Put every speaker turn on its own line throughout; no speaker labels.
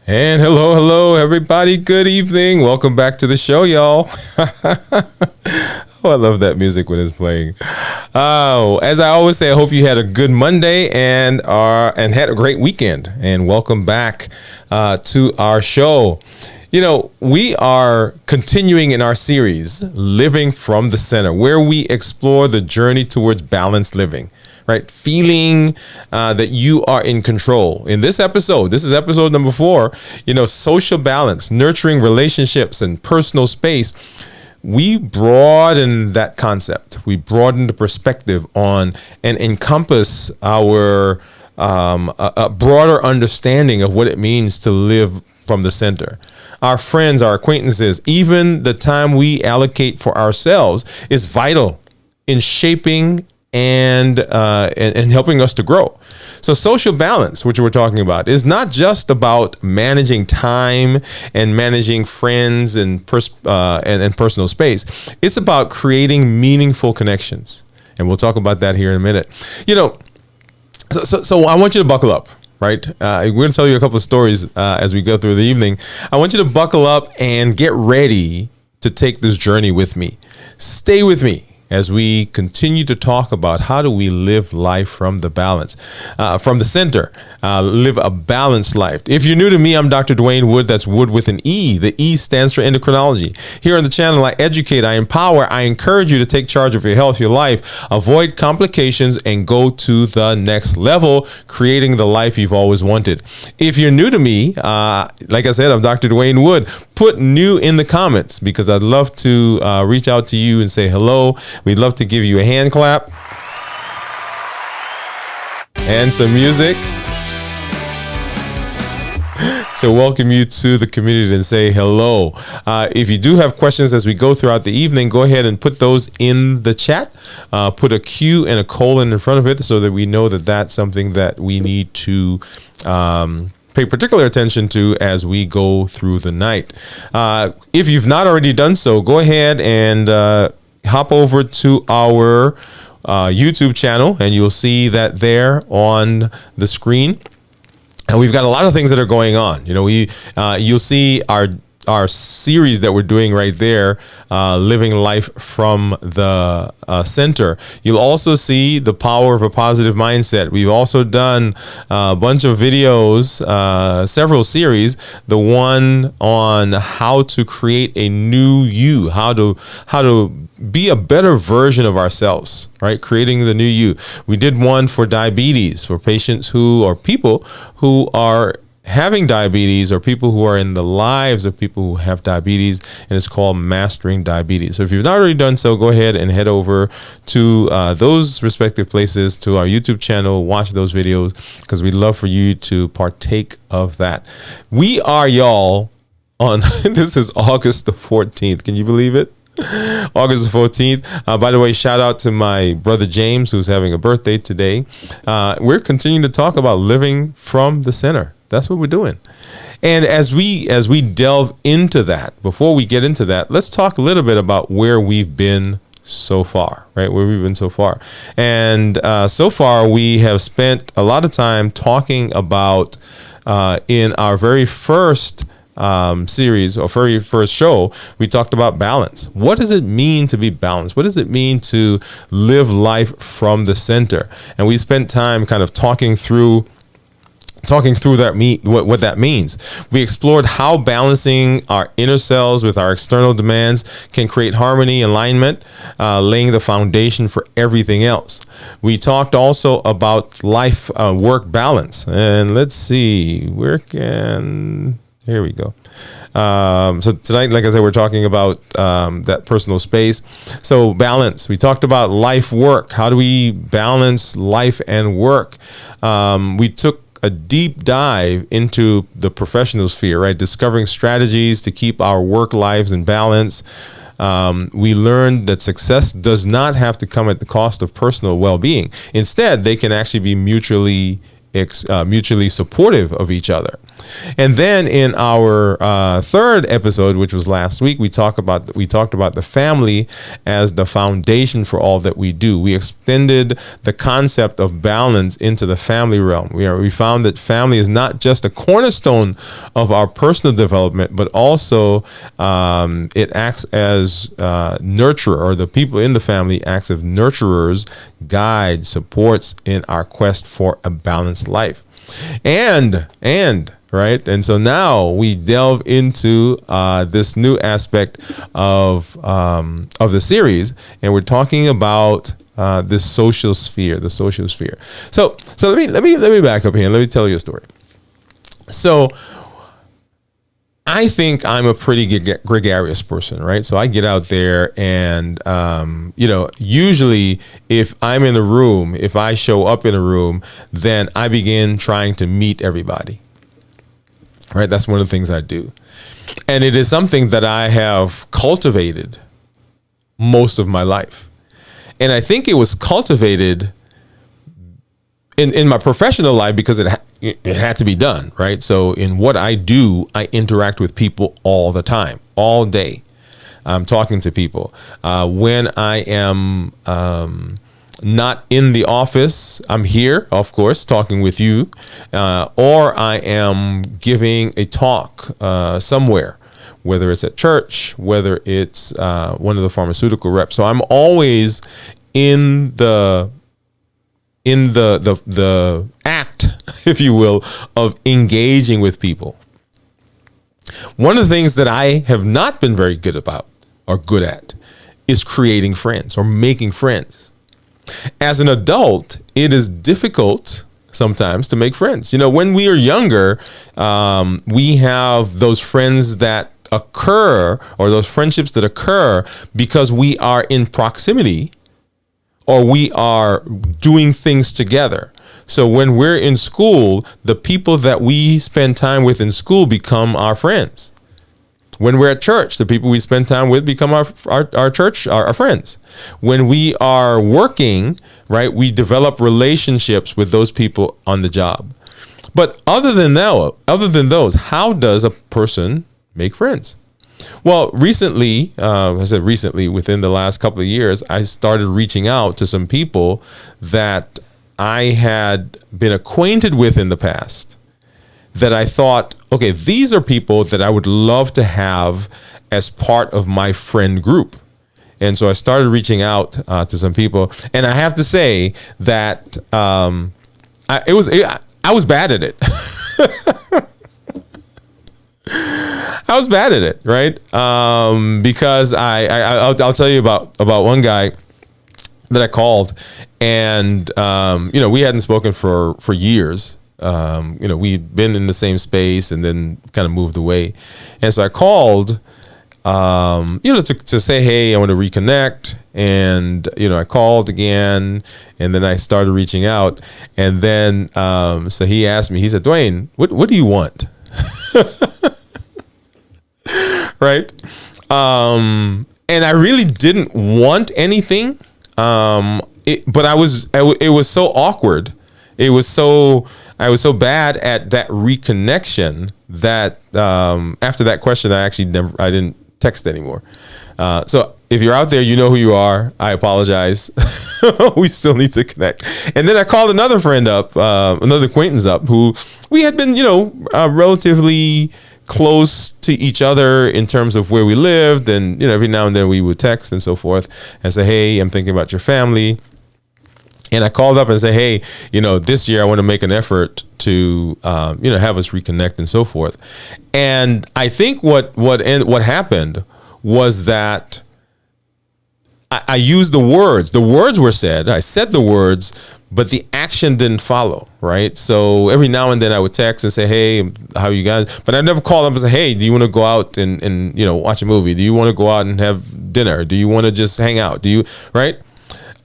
And hello, everybody. Good evening. Welcome back to the show, y'all. Oh, I love that music when it's playing. Oh, as I always say, I hope you had a good Monday and had a great weekend. And welcome back to our show. You know, we are continuing in our series, Living from the Center, where we explore the journey towards balanced living. Right? Feeling that you are in control. In this episode, this is episode number 4, social balance, nurturing relationships and personal space. We broaden that concept. We broaden the perspective on and encompass our a broader understanding of what it means to live from the center. Our friends, our acquaintances, even the time we allocate for ourselves is vital in shaping and helping us to grow. So social balance, which we're talking about, is not just about managing time and managing friends and personal space. It's about creating meaningful connections. And we'll talk about that here in a minute. So I want you to buckle up, right? We're going to tell you a couple of stories as we go through the evening. I want you to buckle up and get ready to take this journey with me. Stay with me as we continue to talk about how do we live life from the balance, from the center, live a balanced life. If you're new to me, I'm Dr. Dwayne Wood. That's Wood with an E. The E stands for endocrinology. Here on the channel, I educate, I empower, I encourage you to take charge of your health, your life, avoid complications, and go to the next level, creating the life you've always wanted. If you're new to me, like I said, I'm Dr. Dwayne Wood. Put new in the comments because I'd love to reach out to you and say hello. We'd love to give you a hand clap and some music to welcome you to the community and say hello. If you do have questions as we go throughout the evening, go ahead and put those in the chat. Put a Q and a colon in front of it so that we know that that's something that we need to pay particular attention to as we go through the night. If you've not already done so, go ahead and hop over to our YouTube channel, and you'll see that there on the screen. And we've got a lot of things that are going on. You'll see our series that we're doing right there, living life from the center. You'll also see the power of a positive mindset. We've also done a bunch of videos, several series. The one on how to create a new you, how to be a better version of ourselves, right? Creating the new you. We did one for diabetes, for patients or people who are having diabetes, or people who are in the lives of people who have diabetes, and it's called Mastering Diabetes. So if you've not already done so, go ahead and head over to those respective places, to our YouTube channel, watch those videos, because we'd love for you to partake of that. We are, y'all, on, this is August the 14th. Can you believe it? August the 14th. By the way, shout out to my brother James, who's having a birthday today. We're continuing to talk about living from the center. That's what we're doing. And as we delve into that, before we get into that, let's talk a little bit about where we've been so far, right? Where we've been so far. And so far, we have spent a lot of time talking about, in our very first series, or very first show, we talked about balance. What does it mean to be balanced? What does it mean to live life from the center? And we spent time kind of talking through what that means. We explored how balancing our inner selves with our external demands can create harmony, alignment, laying the foundation for everything else. We talked also about life work balance. And let's see, here we go. So tonight, like I said, we're talking about that personal space. So balance. We talked about life work. How do we balance life and work? We took a deep dive into the professional sphere, right? Discovering strategies to keep our work lives in balance. We learned that success does not have to come at the cost of personal well-being. Instead, they can actually be mutually supportive of each other. And then in our third episode, which was last week, we talked about the family as the foundation for all that we do. We extended the concept of balance into the family realm. We found that family is not just a cornerstone of our personal development, but also it acts as nurturer, or the people in the family acts as nurturers, guides, supports in our quest for a balanced life. And right, and so now we delve into this new aspect of the series, and we're talking about this social sphere, the social sphere. So let me back up here and let me tell you a story. So I think I'm a pretty gregarious person, right? So I get out there and, usually if I'm in a room, if I show up in a room, then I begin trying to meet everybody, right? That's one of the things I do. And it is something that I have cultivated most of my life. And I think it was cultivated in my professional life because it had to be done, right? So in what I do, I interact with people all the time, all day. I'm talking to people. When I am not in the office, I'm here, of course, talking with you, or I am giving a talk somewhere, whether it's at church, whether it's one of the pharmaceutical reps. So I'm always in the act, if you will, of engaging with people. One of the things that I have not been very good about or good at is creating friends or making friends. As an adult, it is difficult sometimes to make friends. When we are younger, we have those friends that occur, or those friendships that occur because we are in proximity or we are doing things together. So when we're in school, the people that we spend time with in school become our friends. When we're at church, the people we spend time with become our friends. When we are working, right, we develop relationships with those people on the job. But other than those, how does a person make friends? Well, recently, within the last couple of years, I started reaching out to some people that I had been acquainted with in the past that I thought, okay, these are people that I would love to have as part of my friend group. And so I started reaching out to some people, and I have to say that I was bad at it. I was bad at it, right? Because I'll tell you about one guy that I called, and we hadn't spoken for years. We'd been in the same space and then kind of moved away, and so I called, to say, hey, I want to reconnect, and I called again, and then I started reaching out, and then so he asked me, he said, Dwayne, what do you want? Right. And I really didn't want anything. But it was so awkward. I was so bad at that reconnection that after that question, I didn't text anymore. So if you're out there, you know who you are. I apologize. We still need to connect. And then I called another friend up, another acquaintance up, who we had been, relatively close to each other in terms of where we lived, and every now and then we would text and so forth and say, hey, I'm thinking about your family. And I called up and said, hey, this year I want to make an effort to have us reconnect and so forth. And I think what happened was that I used the words were said, I said the words, but the action didn't follow, right? So every now and then I would text and say, hey, how you guys? But I never called up and say, hey, do you want to go out and watch a movie? Do you want to go out and have dinner? Do you want to just hang out? Right?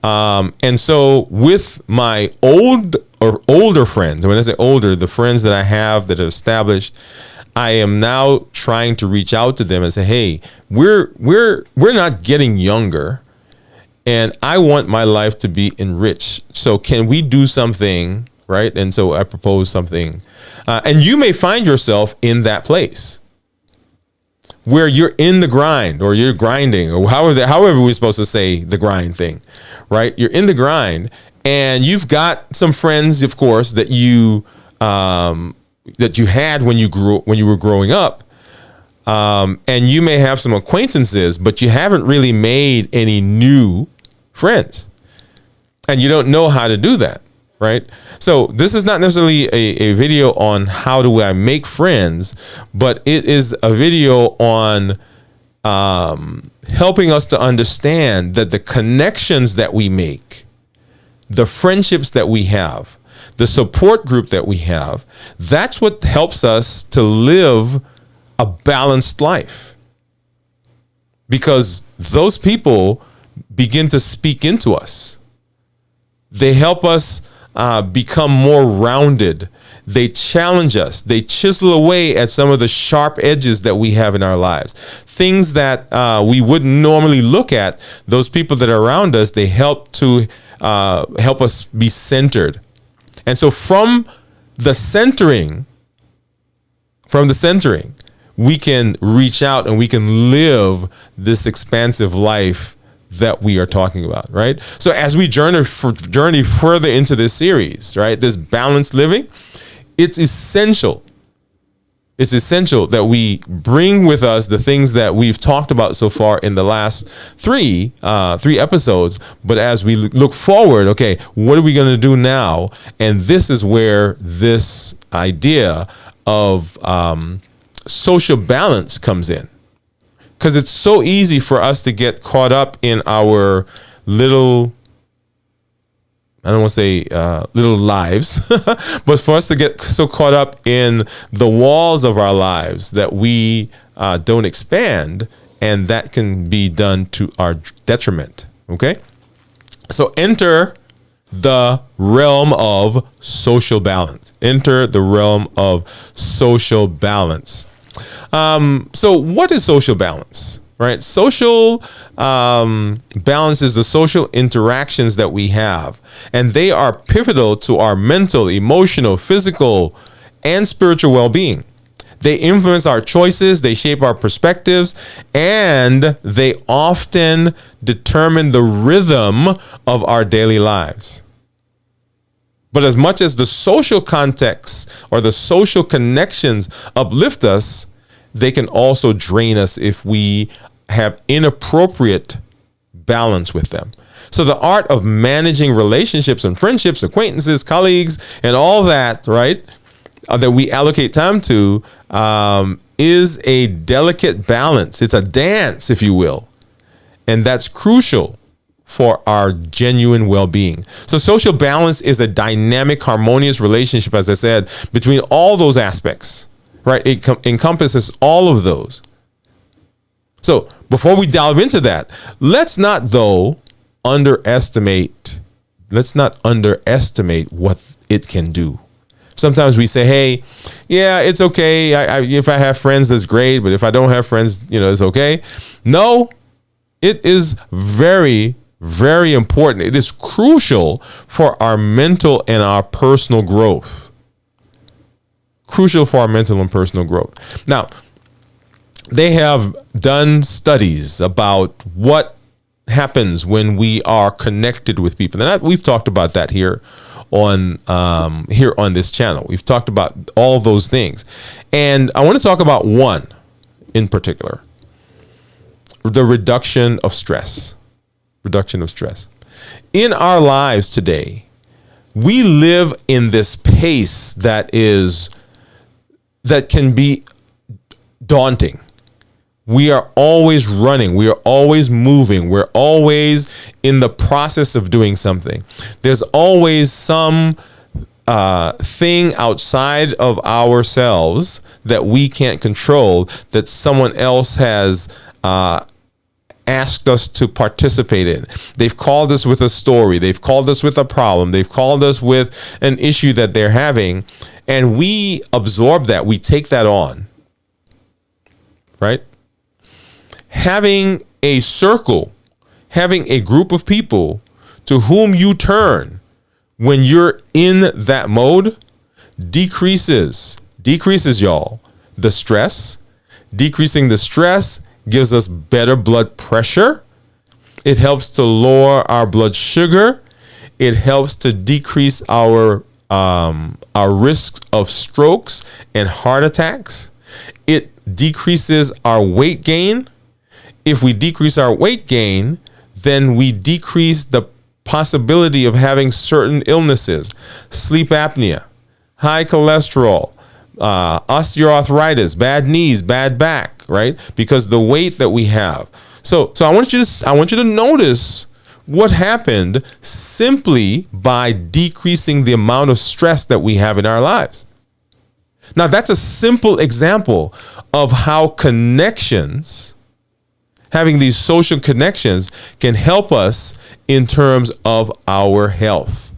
And so with my older friends, when I say older, the friends that I have that are established, I am now trying to reach out to them and say, hey, we're not getting younger, and I want my life to be enriched. So can we do something, right? And so I propose something, and you may find yourself in that place where you're in the grind, or you're grinding, or however we're supposed to say the grind thing, right? You're in the grind, and you've got some friends, of course, that you had when you were growing up, and you may have some acquaintances, but you haven't really made any new friends, and you don't know how to do that, right? So this is not necessarily a video on how do I make friends, but it is a video on helping us to understand that the connections that we make, the friendships that we have, the support group that we have, that's what helps us to live a balanced life. Because those people begin to speak into us. They help us become more rounded. They challenge us. They chisel away at some of the sharp edges that we have in our lives. Things that we wouldn't normally look at. Those people that are around us, they help to help us be centered. And so from the centering, we can reach out and we can live this expansive life that we are talking about, right? So as we journey further into this series, right, this balanced living, it's essential that we bring with us the things that we've talked about so far in the last three episodes. But as we look forward, okay, what are we going to do now? And this is where this idea of social balance comes in. Because it's so easy for us to get caught up in our little, I don't want to say little lives, but for us to get so caught up in the walls of our lives that we don't expand, and that can be done to our detriment. Okay? So enter the realm of social balance. Enter the realm of social balance. So what is social balance, right? Social balance is the social interactions that we have, and they are pivotal to our mental, emotional, physical, and spiritual well-being. They influence our choices, they shape our perspectives, and they often determine the rhythm of our daily lives. But as much as the social context or the social connections uplift us, they can also drain us if we have inappropriate balance with them. So the art of managing relationships and friendships, acquaintances, colleagues, and all that, right, that we allocate time to is a delicate balance. It's a dance, if you will. And that's crucial for our genuine well-being. So social balance is a dynamic, harmonious relationship, as I said, between all those aspects, right? It encompasses all of those. So before we delve into that, let's not underestimate what it can do. Sometimes we say, hey, yeah, it's okay. If I have friends, that's great. But if I don't have friends, it's okay. No, it is very, very important. It is crucial for our mental and our personal growth. Crucial for our mental and personal growth. Now, they have done studies about what happens when we are connected with people. And we've talked about that here on this channel. We've talked about all those things. And I want to talk about one in particular, the reduction of stress. Reduction of stress. In our lives today, we live in this pace that can be daunting. We are always running. We are always moving. We're always in the process of doing something. There's always some thing outside of ourselves that we can't control, that someone else has asked us to participate in. They've called us with a story. They've called us with a problem. They've called us with an issue that they're having. And we absorb that. We take that on. Right? Having a circle, having a group of people to whom you turn when you're in that mode, decreases y'all the stress. Decreasing the stress gives us better blood pressure. It helps to lower our blood sugar. It helps to decrease our risk of strokes and heart attacks. It decreases our weight gain. If we decrease our weight gain, then we decrease the possibility of having certain illnesses, sleep apnea, high cholesterol, osteoarthritis, bad knees, bad back, right? Because the weight that we have. So I want you to notice what happened simply by decreasing the amount of stress that we have in our lives. Now, that's a simple example of how connections, having these social connections, can help us in terms of our health.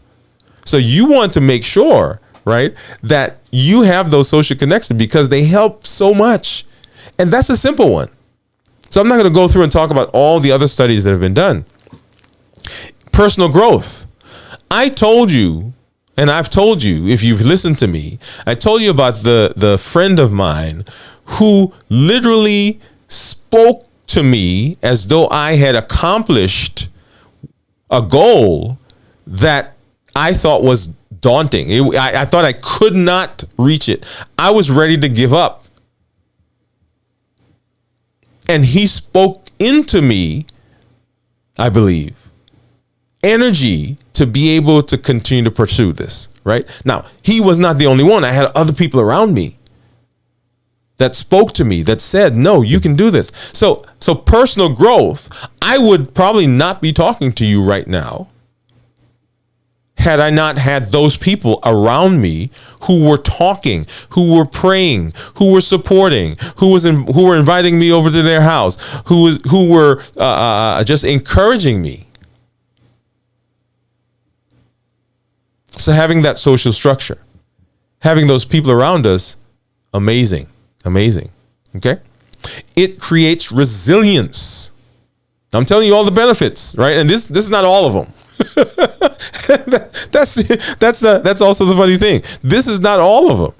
So you want to make sure, right, that you have those social connections because they help so much. And that's a simple one. So I'm not going to go through and talk about all the other studies that have been done. Personal growth. I told you, and I've told you, if you've listened to me, I told you about the friend of mine who literally spoke to me as though I had accomplished a goal that I thought was daunting. I thought I could not reach it. I was ready to give up. And he spoke into me, I believe, energy to be able to continue to pursue this, right? Now, he was not the only one. I had other people around me that spoke to me, that said, no, you can do this. So personal growth, I would probably not be talking to you right now had I not had those people around me who were talking, who were praying, who were supporting, who were inviting me over to their house, who were just encouraging me. So having that social structure, having those people around us, amazing. Okay? It creates resilience. I'm telling you all the benefits, right? And this is not all of them. That's also the funny thing. This is not all of them.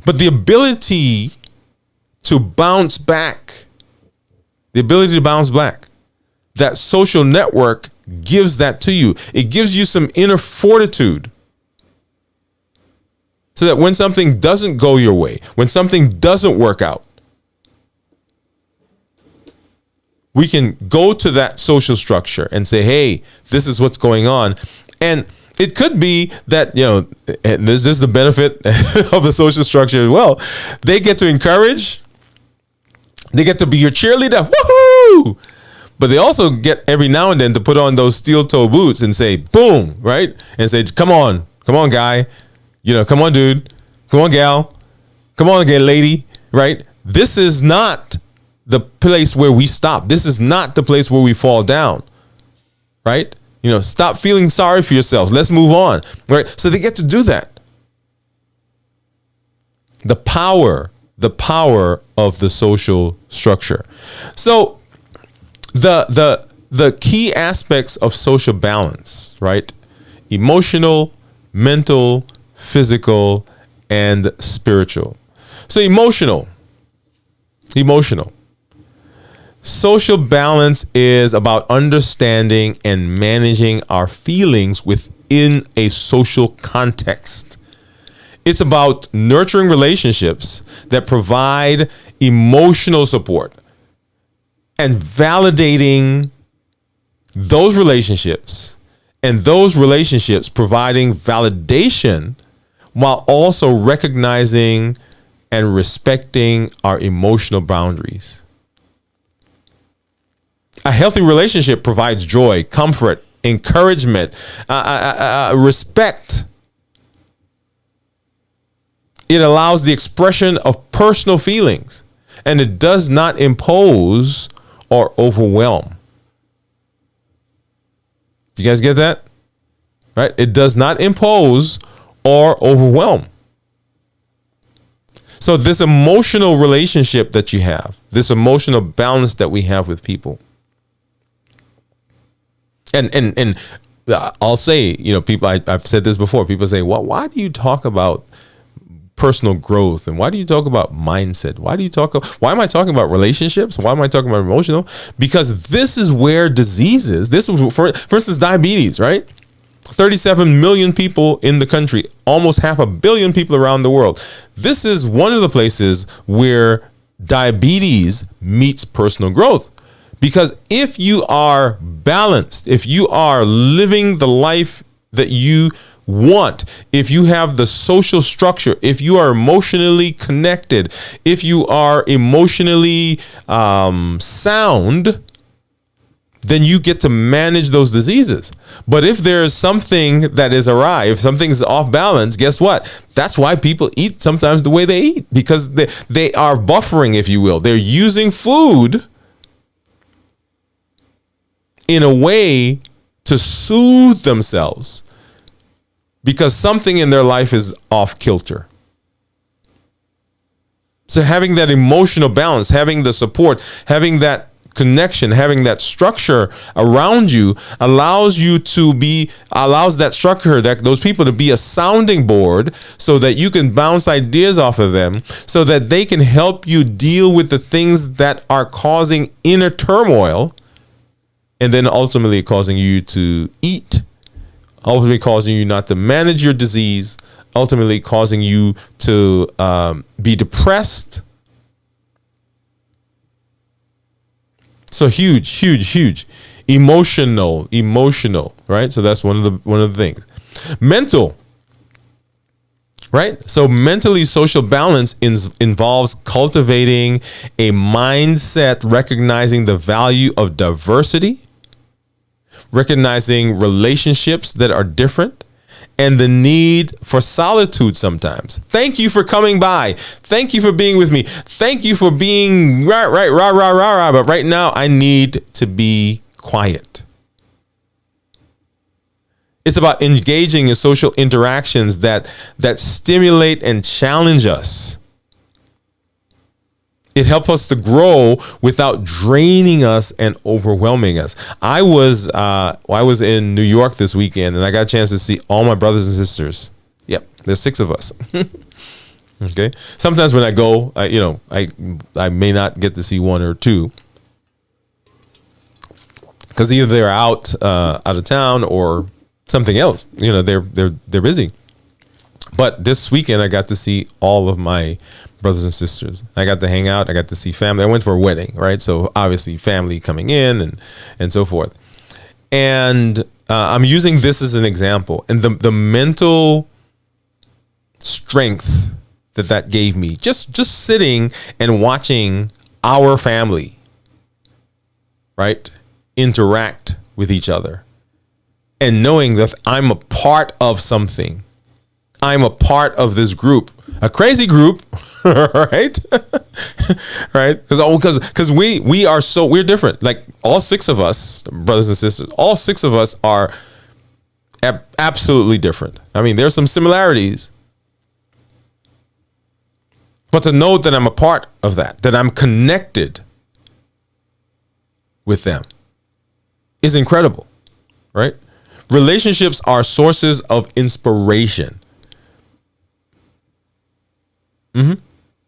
But the ability to bounce back, that social network gives that to you. It gives you some inner fortitude so that when something doesn't go your way, when something doesn't work out, we can go to that social structure and say, hey, this is what's going on. And it could be that, and this is the benefit of the social structure as well. They get to encourage. They get to be your cheerleader. Woohoo! But they also get every now and then to put on those steel toe boots and say, boom, right? And say, come on guy. Come on, dude. Come on, gal. Come on again, lady, right? This is not the place where we stop. This is not the place where we fall down, right? Stop feeling sorry for yourselves. Let's move on, right? So they get to do that. The power of the social structure. So the key aspects of social balance, right? Emotional, mental, physical, and spiritual. So emotional. Social balance is about understanding and managing our feelings within a social context. It's about nurturing relationships that provide emotional support and validating those relationships, and those relationships providing validation while also recognizing and respecting our emotional boundaries. A healthy relationship provides joy, comfort, encouragement, respect. It allows the expression of personal feelings, and it does not impose or overwhelm. Do you guys get that? Right? It does not impose or overwhelm. So this emotional relationship that you have, this emotional balance that we have with people, and I'll say, people, I've said this before. People say, well, why do you talk about personal growth, and why do you talk about mindset? Why am I talking about relationships? Why am I talking about emotional? Because this is where diseases, for instance, diabetes, right? 37 million people in the country, almost 500 million people around the world. This is one of the places where diabetes meets personal growth. Because if you are balanced, if you are living the life that you want, if you have the social structure, if you are emotionally connected, if you are emotionally sound, then you get to manage those diseases. But if there's something that is awry, if something's off balance, guess what? That's why people eat sometimes the way they eat, because they are buffering, if you will. They're using food in a way to soothe themselves because something in their life is off kilter. So having that emotional balance, having the support, having that connection, having that structure around you allows that structure, those people to be a sounding board so that you can bounce ideas off of them, so that they can help you deal with the things that are causing inner turmoil, and then ultimately causing you to eat, ultimately causing you not to manage your disease, ultimately causing you to be depressed. So huge emotional, right? So that's one of the things. Mental, right? So mentally social balance involves cultivating a mindset recognizing the value of diversity, recognizing relationships that are different, and the need for solitude sometimes. Thank you for coming by. Thank you for being with me. Thank you for being rah. But right now I need to be quiet. It's about engaging in social interactions that stimulate and challenge us. It helps us to grow without draining us and overwhelming us. I was in New York this weekend, and I got a chance to see all my brothers and sisters. Yep, there's 6 of us. Okay. Sometimes when I go, I may not get to see 1 or 2, because either they're out of town or something else. They're busy. But this weekend I got to see all of my brothers and sisters. I got to hang out. I got to see family. I went for a wedding, right? So obviously family coming in and so forth. And I'm using this as an example. And the mental strength that gave me, just sitting and watching our family, right, interact with each other, and knowing that I'm a part of something. I'm a part of this group, a crazy group, right? Right? Because we're different. Like all 6 of us, brothers and sisters, all 6 of us are absolutely different. I mean, there's some similarities, but to know that I'm a part of that I'm connected with them is incredible, right? Relationships are sources of inspiration.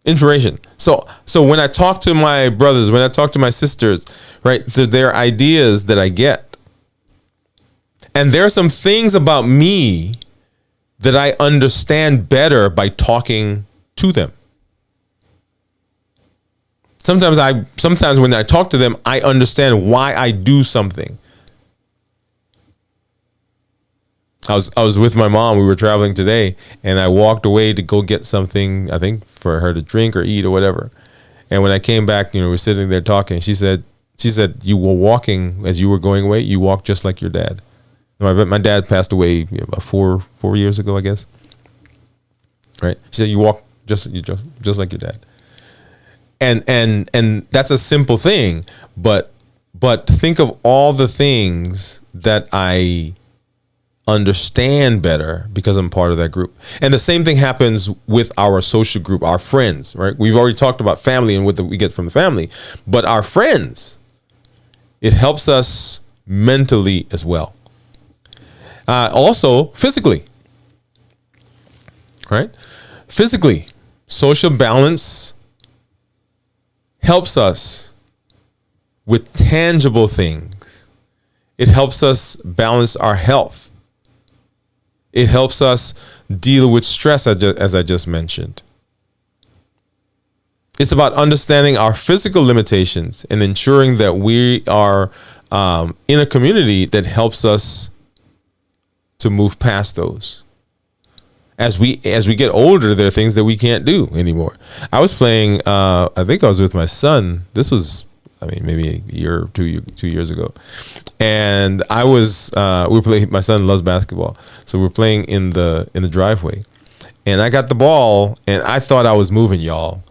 Inspiration. So when I talk to my brothers, when I talk to my sisters, right, there are ideas that I get. And there are some things about me that I understand better by talking to them. Sometimes when I talk to them, I understand why I do something. I was with my mom. We were traveling today, and I walked away to go get something, I think, for her to drink or eat or whatever. And when I came back, we were sitting there talking. She said, you were walking as you were going away. You walked just like your dad. My dad passed away about four years ago, I guess. Right? She said, you walk just like your dad. And that's a simple thing, but think of all the things that I understand better because I'm part of that group. And the same thing happens with our social group, our friends, right? We've already talked about family and what we get from the family, but our friends, it helps us mentally as well. Also, physically, right? Physically, social balance helps us with tangible things. It helps us balance our health. It helps us deal with stress, as I just mentioned. It's about understanding our physical limitations and ensuring that we are in a community that helps us to move past those. As we get older, there are things that we can't do anymore. I was playing. I think I was with my son. This was, maybe a year or 2 years ago, and I was. We were playing. My son loves basketball, so we were playing in the driveway, and I got the ball, and I thought I was moving, y'all,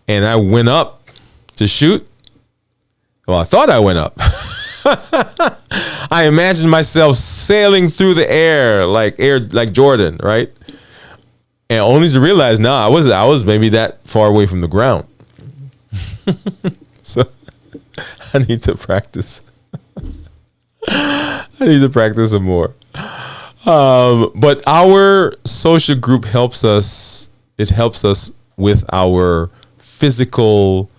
and I went up to shoot. Well, I thought I went up. I imagined myself sailing through the air like Jordan, right? And only to realize, no, I was maybe that far away from the ground. So I need to practice. I need to practice some more. But our social group helps us. It helps us with our physical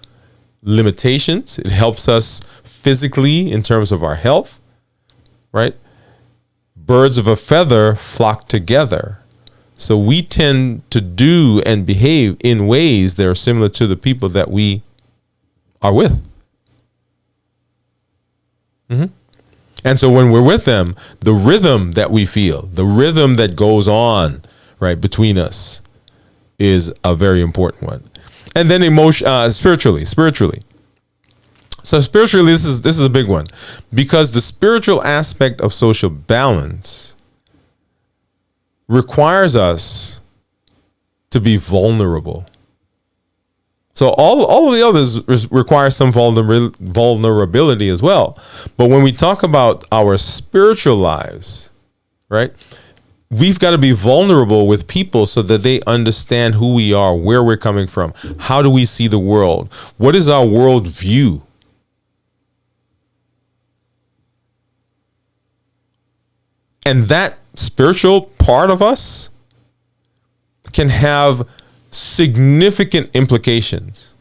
limitations. It helps us physically in terms of our health, right? Birds of a feather flock together. So we tend to do and behave in ways that are similar to the people that we are with. Mm-hmm. And so when we're with them, the rhythm that we feel, the rhythm that goes on, right, between us is a very important one. And then spiritually. So spiritually, this is a big one, because the spiritual aspect of social balance requires us to be vulnerable. So all of the others require some vulnerability as well. But when we talk about our spiritual lives, right, we've got to be vulnerable with people so that they understand who we are, where we're coming from, how do we see the world, what is our world view. And that spiritual part of us can have significant implications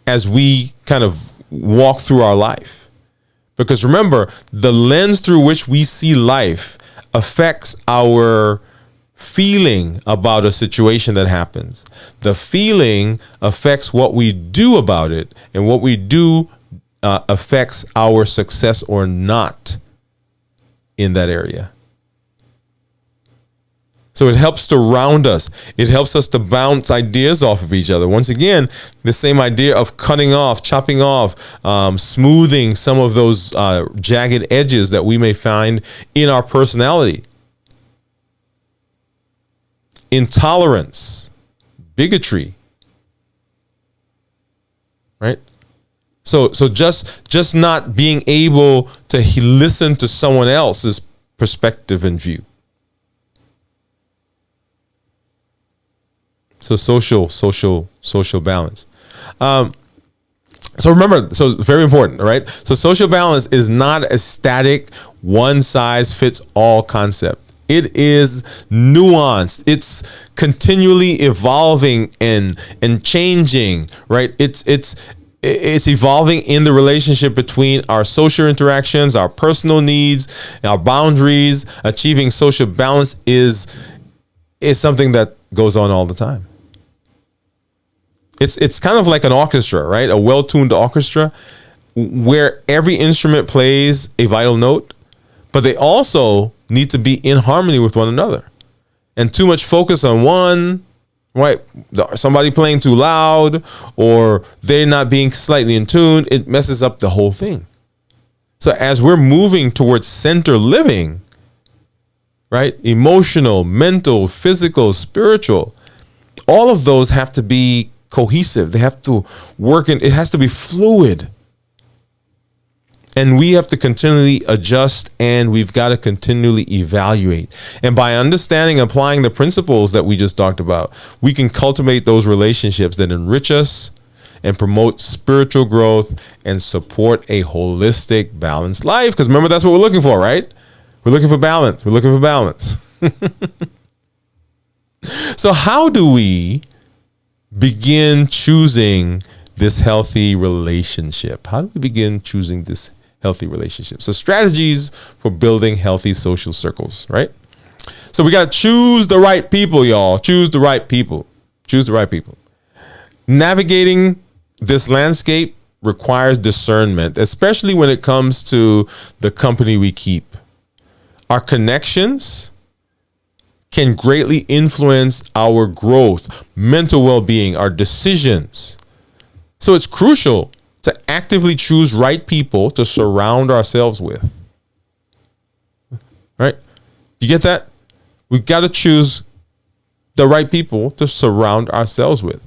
as we kind of walk through our life. Because remember, the lens through which we see life affects our feeling about a situation that happens. The feeling affects what we do about it, and what we do affects our success or not in that area. So it helps to round us. It helps us to bounce ideas off of each other. Once again, the same idea of cutting off, chopping off, smoothing some of those jagged edges that we may find in our personality. Intolerance, bigotry, right? So just not being able to listen to someone else's perspective and view. So social balance. So remember, so very important, right? So social balance is not a static, one size fits all concept. It is nuanced. It's continually evolving and changing, right? It's evolving in the relationship between our social interactions, our personal needs, our boundaries. Achieving social balance is something that goes on all the time. It's kind of like an orchestra, right? A well-tuned orchestra where every instrument plays a vital note, but they also need to be in harmony with one another. And too much focus on one, right? Somebody playing too loud, or they're not being slightly in tune, it messes up the whole thing. So as we're moving towards center living, right? Emotional, mental, physical, spiritual, all of those have to be cohesive. They have to work in, it has to be fluid. And we have to continually adjust, and we've got to continually evaluate. And by understanding and applying the principles that we just talked about, we can cultivate those relationships that enrich us and promote spiritual growth and support a holistic, balanced life. Because remember, that's what we're looking for, right? We're looking for balance. We're looking for balance. So how do we begin choosing this healthy relationship? How do we begin choosing this healthy relationship? So strategies for building healthy social circles, right? So we got to choose the right people, y'all. Choose the right people. Choose the right people. Navigating this landscape requires discernment, especially when it comes to the company we keep. Our connections can greatly influence our growth, mental well-being, our decisions. So it's crucial to actively choose right people to surround ourselves with. Right? You get that? We've got to choose the right people to surround ourselves with.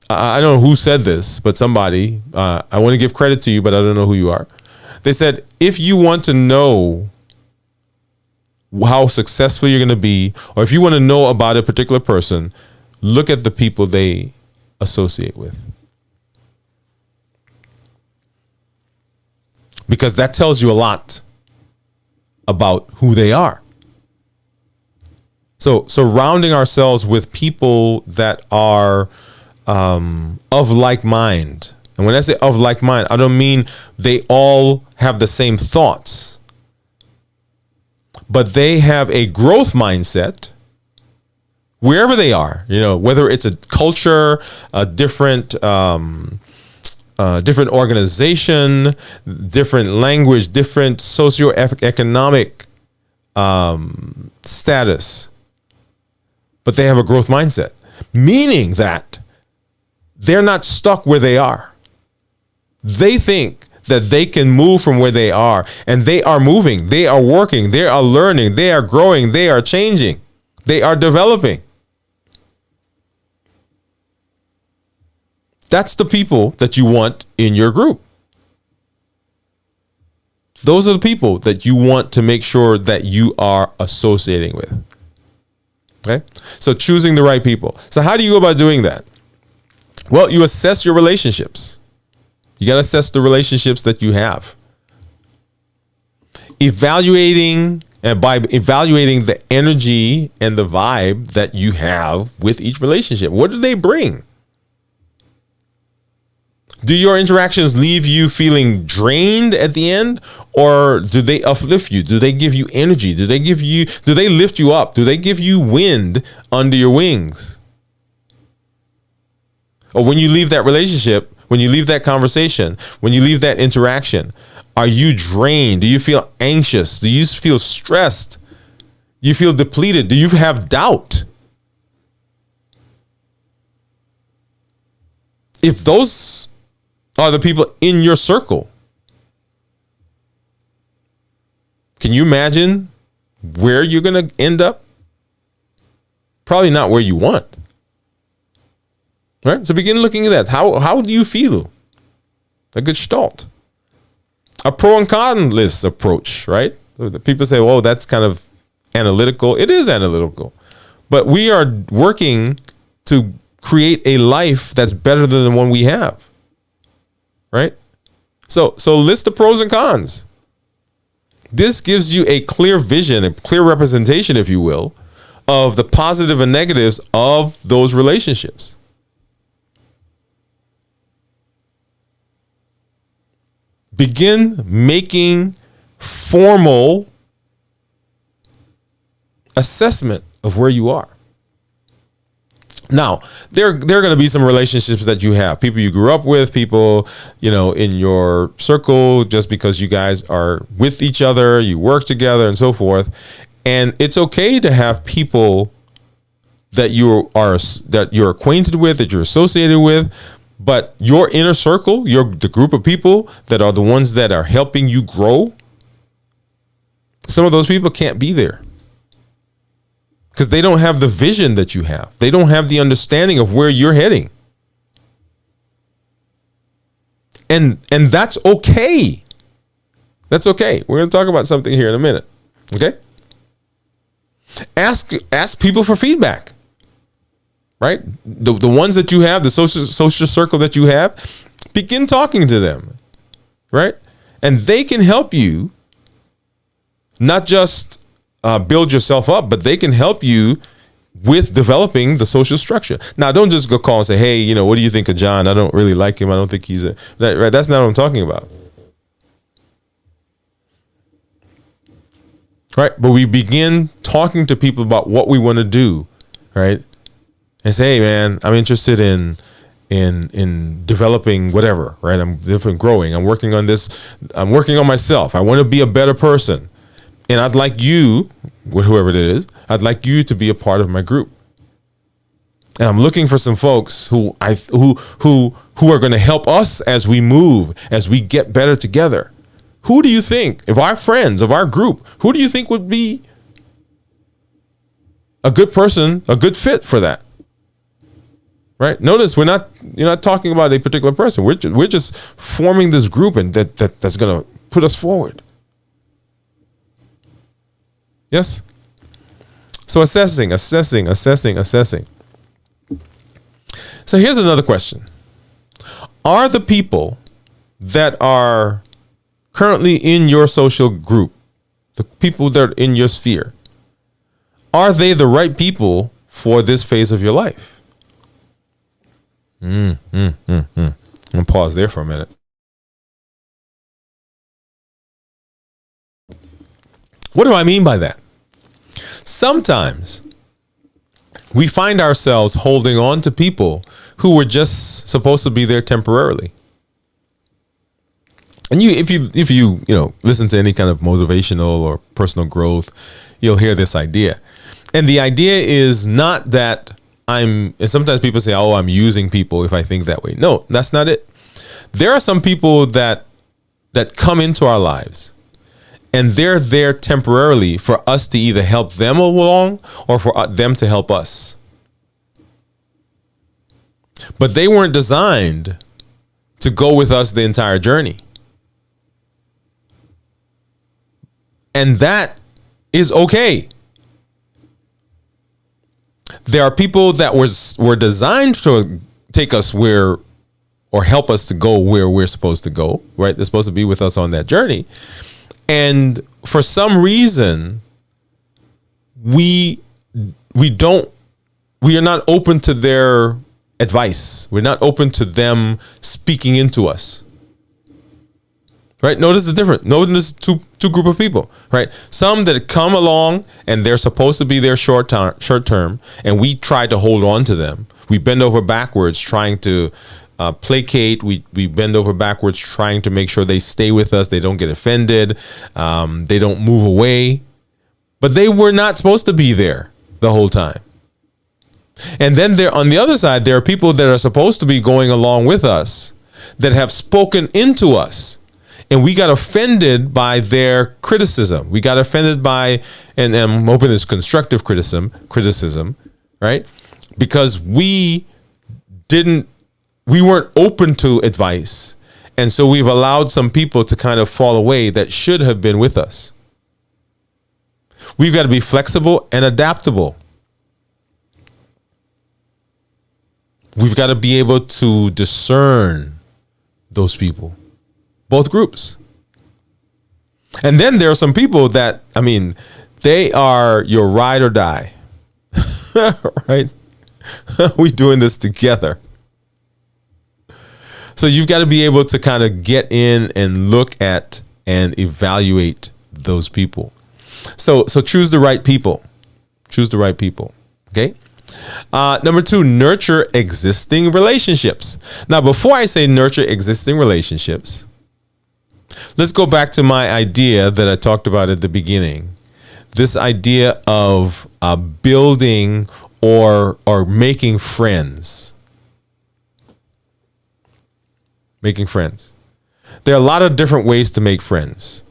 I don't know who said this, but somebody, I want to give credit to you, but I don't know who you are. They said, if you want to know how successful you're going to be, or if you want to know about a particular person, look at the people they associate with. Because that tells you a lot about who they are. So surrounding ourselves with people that are of like mind. And when I say of like mind, I don't mean they all have the same thoughts, but they have a growth mindset wherever they are, whether it's a culture, a different organization, different language, different socioeconomic status, but they have a growth mindset, meaning that they're not stuck where they are. They think that they can move from where they are, and they are moving, they are working, they are learning, they are growing, they are changing, they are developing. That's the people that you want in your group. Those are the people that you want to make sure that you are associating with. Okay? So choosing the right people. So how do you go about doing that? Well, you assess your relationships. You got to assess the relationships that you have. Evaluating the energy and the vibe that you have with each relationship. What do they bring? Do your interactions leave you feeling drained at the end, or do they uplift you? Do they give you energy? Do they lift you up? Do they give you wind under your wings? Or when you leave that relationship, when you leave that conversation, when you leave that interaction, are you drained? Do you feel anxious? Do you feel stressed? Do you feel depleted? Do you have doubt? If those are the people in your circle, can you imagine where you're going to end up? Probably not where you want. Right? So begin looking at that. How do you feel? A good gestalt. A pro and con list approach, right? People say, well, that's kind of analytical. It is analytical. But we are working to create a life that's better than the one we have. Right? So list the pros and cons. This gives you a clear vision, a clear representation, if you will, of the positive and negatives of those relationships. Begin making formal assessment of where you are. Now, there are going to be some relationships that you have, people you grew up with, people, in your circle, just because you guys are with each other, you work together and so forth. And it's okay to have people that you're acquainted with, that you're associated with, but your inner circle, the group of people that are the ones that are helping you grow, some of those people can't be there. Because they don't have the vision that you have. They don't have the understanding of where you're heading. And that's okay. That's okay. We're going to talk about something here in a minute. Okay? Ask people for feedback. Right? The ones that you have, the social circle that you have, begin talking to them. Right? And they can help you not just build yourself up, but they can help you with developing the social structure. Now, don't just go call and say, hey, what do you think of John? I don't really like him. I don't think he's right. That's not what I'm talking about. Right. But we begin talking to people about what we want to do. Right. And say, hey, man, I'm interested in developing whatever. Right. I'm growing. I'm working on this. I'm working on myself. I want to be a better person. And I'd like you, with whoever it is, I'd like you to be a part of my group. And I'm looking for some folks who are going to help us as we move, as we get better together. Who do you think, of our friends, of our group, who do you think would be a good person, a good fit for that? Right? Notice you're not talking about a particular person. We're just forming this group, and that's going to put us forward. Yes? So assessing. So here's another question. Are the people that are currently in your social group, the people that are in your sphere, are they the right people for this phase of your life? I'm gonna pause there for a minute. What do I mean by that? Sometimes we find ourselves holding on to people who were just supposed to be there temporarily. And if you listen to any kind of motivational or personal growth, you'll hear this idea. And the idea is not that and sometimes people say, oh, I'm using people if I think that way. No, that's not it. There are some people that come into our lives, and they're there temporarily for us to either help them along or for them to help us. But they weren't designed to go with us the entire journey. And that is okay. There are people that were designed to take us where, or help us to go where we're supposed to go, right? They're supposed to be with us on that journey. And for some reason, we are not open to their advice. We're not open to them speaking into us. Right? Notice the difference. Notice two group of people, right? Some that come along and they're supposed to be there short term, and we try to hold on to them. We bend over backwards trying to placate. We bend over backwards trying to make sure they stay with us. They don't get offended. They don't move away. But they were not supposed to be there the whole time. And then there, on the other side, there are people that are supposed to be going along with us that have spoken into us. And we got offended by their criticism. We got offended by, and I'm hoping it's constructive criticism, right? Because we weren't open to advice. And so we've allowed some people to kind of fall away that should have been with us. We've got to be flexible and adaptable. We've got to be able to discern those people. Both groups. And then there are some people that, they are your ride or die. Right? We're doing this together. So you've got to be able to kind of get in and look at and evaluate those people. So choose the right people. Choose the right people. Okay? Number 2, nurture existing relationships. Now, before I say nurture existing relationships, let's go back to my idea that I talked about at the beginning. This idea of building or making friends. Making friends. There are a lot of different ways to make friends.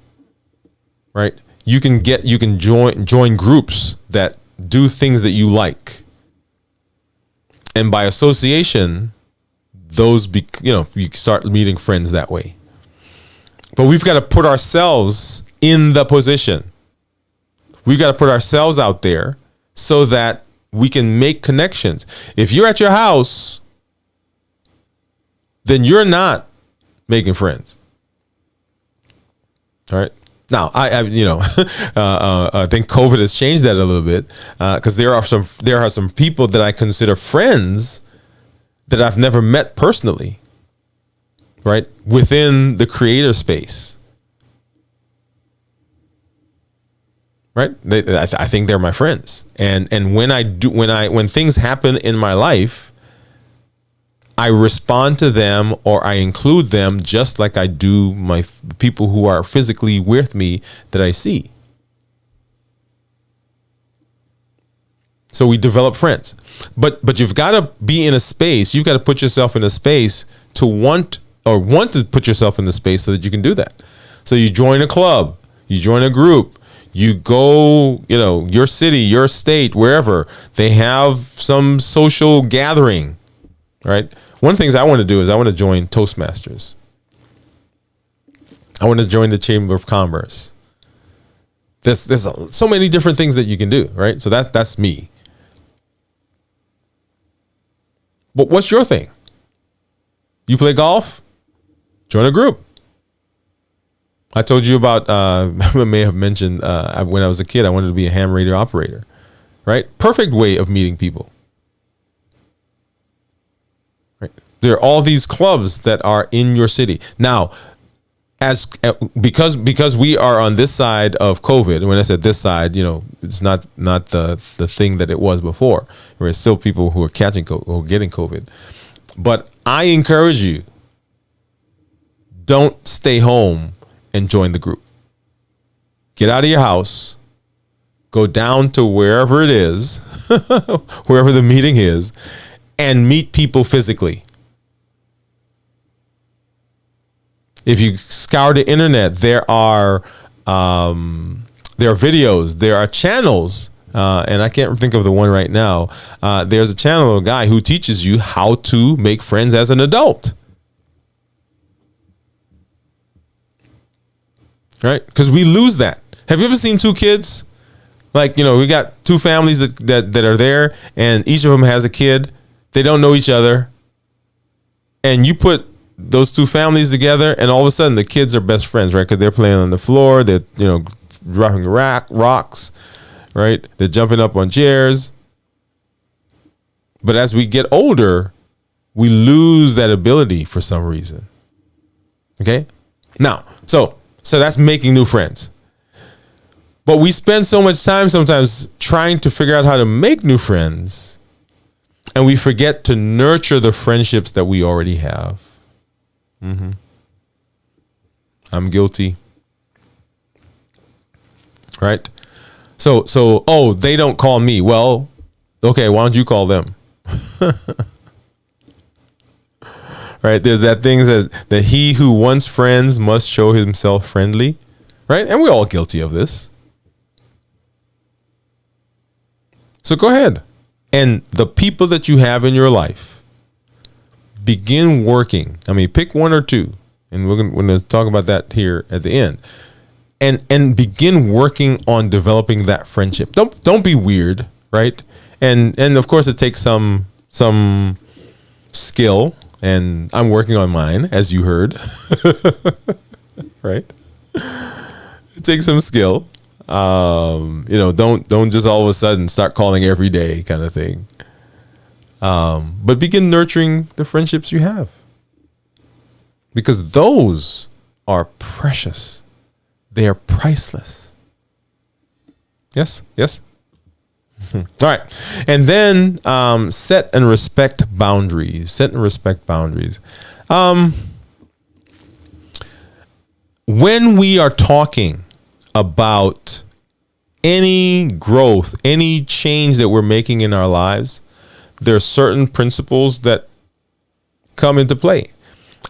Right? You can join groups that do things that you like. And by association, you start meeting friends that way. But we've got to put ourselves in the position. We've got to put ourselves out there so that we can make connections. If you're at your house, then you're not making friends. All right? Now, I think COVID has changed that a little bit, because there are some people that I consider friends that I've never met personally, right? Within the creator space, right? I think they're my friends, and when things happen in my life, I respond to them, or I include them just like I do my people who are physically with me that I see. So we develop friends, but you've got to be in a space. You've got to put yourself in a space to want to put yourself in the space so that you can do that. So you join a club, you join a group, you go, your city, your state, wherever they have some social gathering, right? One of the things I want to do is I want to join Toastmasters. I want to join the Chamber of Commerce. There's so many different things that you can do, right? So that's me. But what's your thing? You play golf? Join a group. I told you about, I may have mentioned when I was a kid, I wanted to be a ham radio operator, right? Perfect way of meeting people. There are all these clubs that are in your city now. Because we are on this side of COVID. When I said this side, it's not the thing that it was before. There are still people who are catching or getting COVID. But I encourage you, don't stay home and join the group. Get out of your house, go down to wherever it is, wherever the meeting is, and meet people physically. If you scour the internet, there are videos, there are channels, and I can't think of the one right now. There's a channel of a guy who teaches you how to make friends as an adult, right? Because we lose that. Have you ever seen two kids? Like, we got two families that are there, and each of them has a kid. They don't know each other, and you put those two families together, and all of a sudden the kids are best friends, right? Because they're playing on the floor, they're dropping rocks, right? They're jumping up on chairs. But as we get older, we lose that ability for some reason. Okay, now so that's making new friends. But we spend so much time sometimes trying to figure out how to make new friends, and we forget to nurture the friendships that we already have. Mm-hmm. I'm guilty. Right? So, they don't call me. Well, okay, why don't you call them? Right? There's that thing that he who wants friends must show himself friendly. Right? And we're all guilty of this. So go ahead. And the people that you have in your life, begin working. Pick one or two, and we're going to talk about that here at the end. And begin working on developing that friendship. Don't be weird, right? And of course it takes some skill, and I'm working on mine, as you heard. Right? It takes some skill. Don't just all of a sudden start calling every day kind of thing. But begin nurturing the friendships you have, because those are precious. They are priceless. Yes. All right. And then set and respect boundaries. When we are talking about any growth, any change that we're making in our lives, there are certain principles that come into play,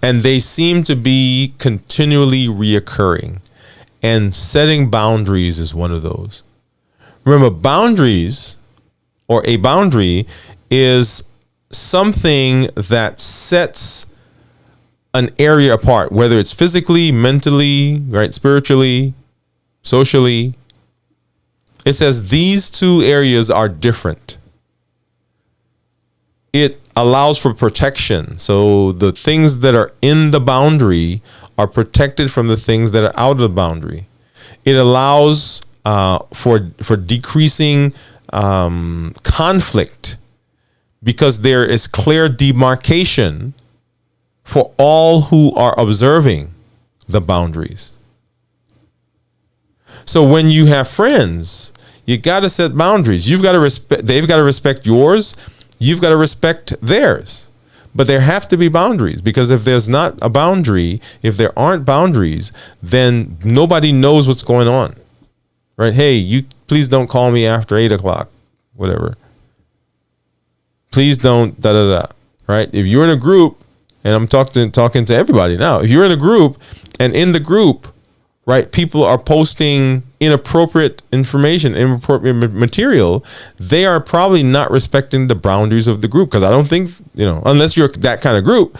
and they seem to be continually reoccurring. And setting boundaries is one of those. Remember, boundaries, or a boundary, is something that sets an area apart, whether it's physically, mentally, right, spiritually, socially. It says these two areas are different. It allows for protection. So the things that are in the boundary are protected from the things that are out of the boundary. It allows for decreasing conflict, because there is clear demarcation for all who are observing the boundaries. So when you have friends, you got to set boundaries. You've got to respect, they've got to respect yours. You've got to respect theirs. But there have to be boundaries, because if there's not a boundary, if there aren't boundaries, then nobody knows what's going on, right? Hey, you please don't call me after 8:00, whatever. Please don't right? If you're in a group, and I'm talking to everybody now, if you're in a group, and in the group, right, people are posting inappropriate information, inappropriate material, they are probably not respecting the boundaries of the group. Because I don't think, unless you're that kind of group,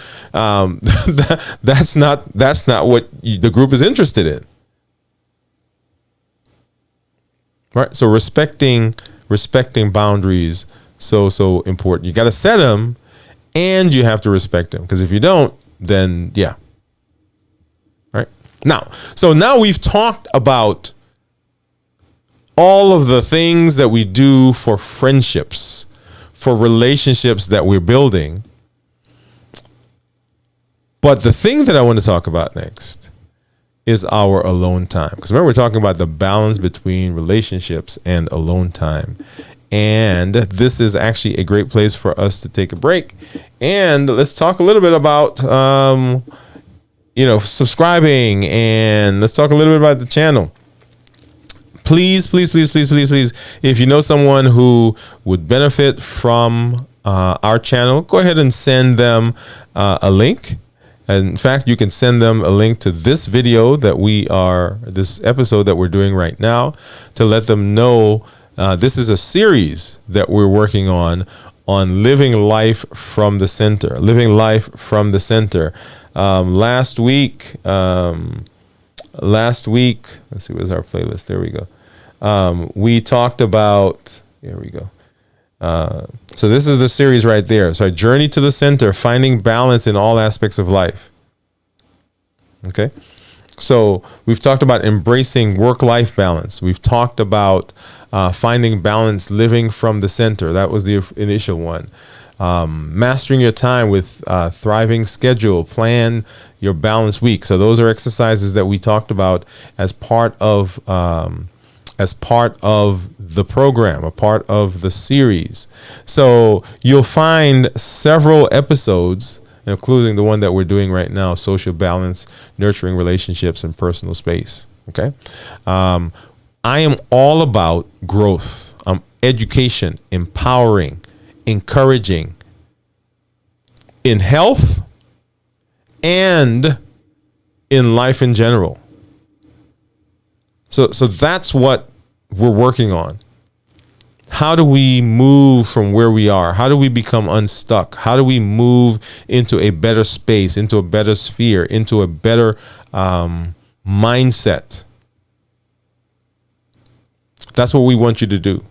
that's not what the group is interested in. Right? So respecting boundaries, so important. You got to set them, and you have to respect them. Because if you don't, then yeah. Now we've talked about all of the things that we do for friendships, for relationships that we're building. But the thing that I want to talk about next is our alone time. Because remember, we're talking about the balance between relationships and alone time. And this is actually a great place for us to take a break. And let's talk a little bit about subscribing, and let's talk a little bit about the channel. Please, if you know someone who would benefit from our channel, go ahead and send them a link. And in fact, you can send them a link to this video this episode that we're doing right now, to let them know this is a series that we're working on living life from the center, Last week, let's see, where's our playlist? There we go. We talked about, here we go. So this is the series right there. So Journey to the Center, finding balance in all aspects of life. Okay. So we've talked about embracing work-life balance. We've talked about finding balance, living from the center. That was the initial one. Mastering your time with thriving schedule, plan your balanced week. So those are exercises that we talked about as part of the program, a part of the series. So you'll find several episodes, including the one that we're doing right now, social balance, nurturing relationships, and personal space. Okay. I am all about growth, education, empowering, encouraging in health and in life in general. So that's what we're working on. How do we move from where we are? How do we become unstuck? How do we move into a better space, into a better sphere, into a better mindset? That's what we want you to do.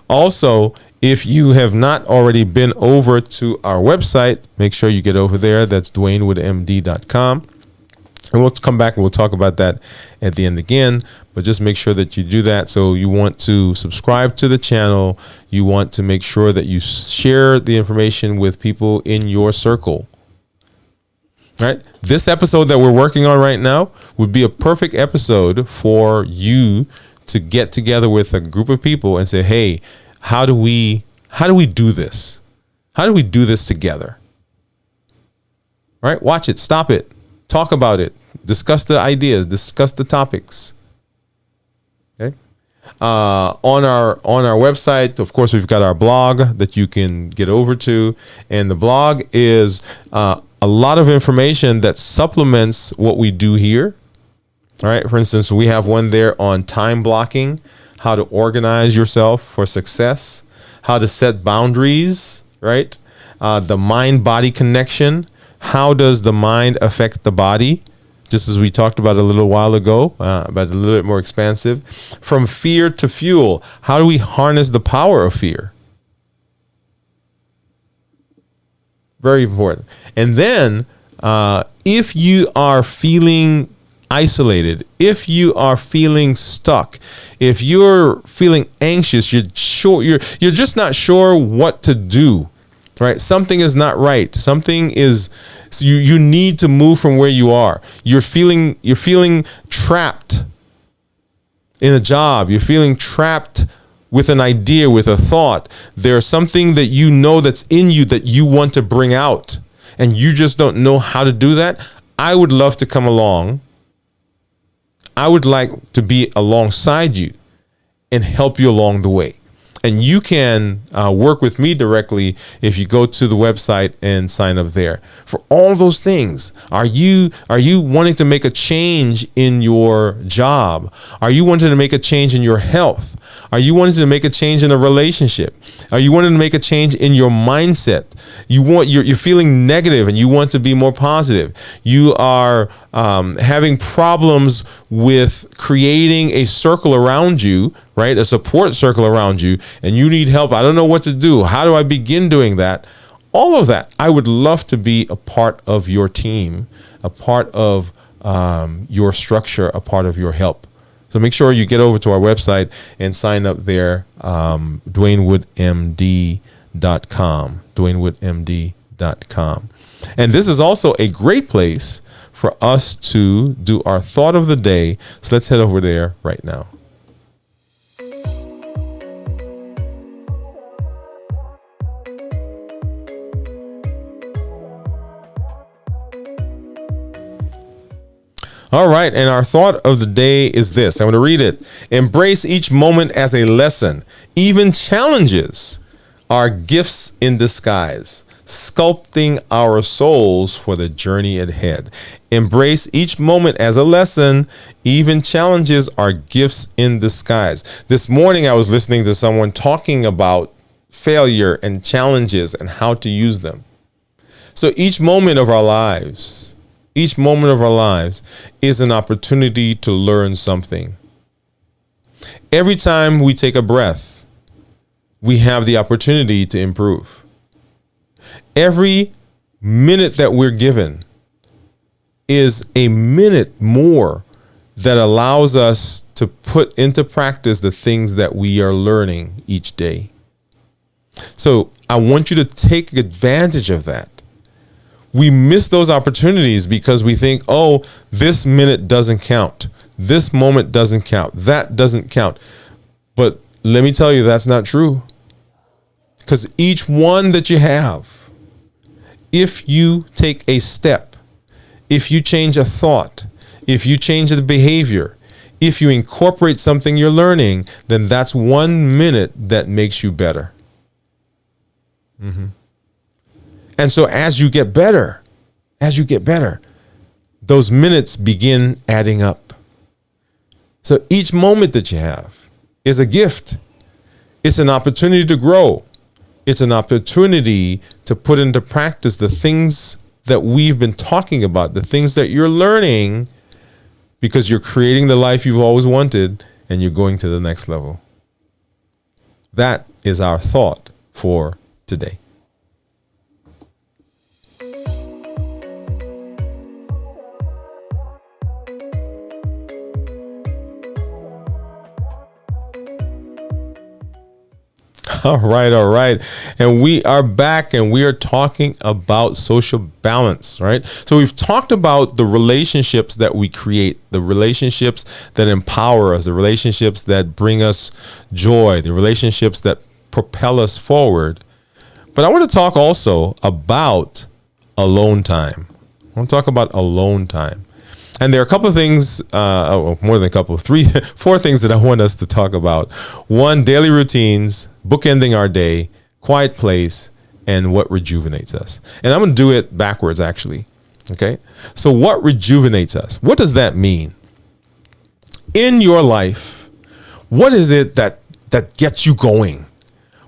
Also, if you have not already been over to our website, make sure you get over there. That's DwayneWoodMD.com. And we'll come back and we'll talk about that at the end again. But just make sure that you do that. So you want to subscribe to the channel. You want to make sure that you share the information with people in your circle. Right? This episode that we're working on right now would be a perfect episode for you to get together with a group of people and say, hey, how do we do this? How do we do this together? Right? Watch it, stop it, talk about it, discuss the ideas, discuss the topics. Okay. On our website, of course, we've got our blog that you can get over to, and the blog is a lot of information that supplements what we do here. All right. For instance, we have one there on time blocking, how to organize yourself for success, how to set boundaries, right? The mind-body connection. How does the mind affect the body? Just as we talked about a little while ago, but a little bit more expansive. From fear to fuel. How do we harness the power of fear? Very important. And then if you are feeling isolated, if you are feeling stuck, if you're feeling anxious, you're just not sure what to do, right? Something is not right. Something is, so you need to move from where you are. You're feeling trapped in a job. You're feeling trapped with an idea, with a thought. There's something that you know that's in you that you want to bring out, and you just don't know how to do that. I would love to come along. I would like to be alongside you and help you along the way. And you can work with me directly if you go to the website and sign up there for all those things. Are you wanting to make a change in your job? Are you wanting to make a change in your health? Are you wanting to make a change in a relationship? Are you wanting to make a change in your mindset? You're feeling negative and you want to be more positive. You are having problems with creating a circle around you, right? A support circle around you, and you need help. I don't know what to do. How do I begin doing that? All of that. I would love to be a part of your team, a part of your structure, a part of your help. So make sure you get over to our website and sign up there, DwayneWoodMD.com, DwayneWoodMD.com. And this is also a great place for us to do our thought of the day. So let's head over there right now. All right, and our thought of the day is this. I'm going to read it. Embrace each moment as a lesson. Even challenges are gifts in disguise, sculpting our souls for the journey ahead. Embrace each moment as a lesson. Even challenges are gifts in disguise. This morning, I was listening to someone talking about failure and challenges and how to use them. So each moment of our lives, is an opportunity to learn something. Every time we take a breath, we have the opportunity to improve. Every minute that we're given is a minute more that allows us to put into practice the things that we are learning each day. So I want you to take advantage of that. We miss those opportunities because we think, oh, this minute doesn't count. This moment doesn't count. That doesn't count. But let me tell you, that's not true. Because each one that you have, if you take a step, if you change a thought, if you change the behavior, if you incorporate something you're learning, then that's 1 minute that makes you better. And so as you get better, those minutes begin adding up. So each moment that you have is a gift. It's an opportunity to grow. It's an opportunity to put into practice the things that we've been talking about, the things that you're learning, because you're creating the life you've always wanted and you're going to the next level. That is our thought for today. All right. And we are back and we are talking about social balance, right? So we've talked about the relationships that we create, the relationships that empower us, the relationships that bring us joy, the relationships that propel us forward. But I want to talk also about alone time. I want to talk about alone time. And there are a couple of things, more than a couple, 4 things that I want us to talk about. 1, daily routines, bookending our day, quiet place, and what rejuvenates us. And I'm going to do it backwards, actually. Okay. So what rejuvenates us? What does that mean? In your life, what is it that gets you going?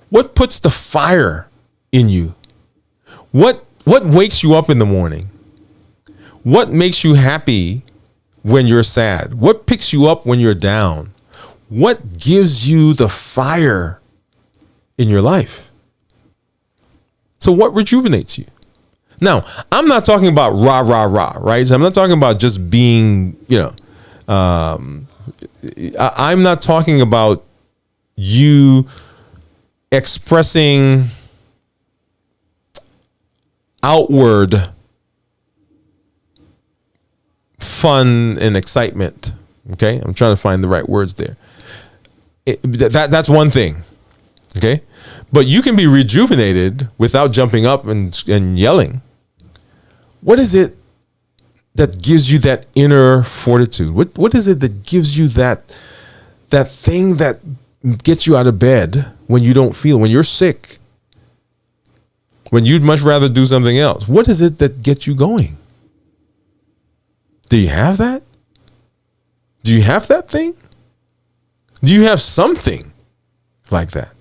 What puts the fire in you? What wakes you up in the morning? What makes you happy when you're sad? What picks you up when you're down? What gives you the fire in your life? So what rejuvenates you? Now, I'm not talking about rah, rah, rah, right? So I'm not talking about just being, I'm not talking about you expressing outward fun and excitement. Okay, I'm trying to find the right words there. That's one thing. Okay, but you can be rejuvenated without jumping up and yelling. What is it that gives you that inner fortitude? What is it that gives you that thing that gets you out of bed when you don't feel, when you're sick, when you'd much rather do something else? What is it that gets you going? Do you have that? Do you have that thing? Do you have something like that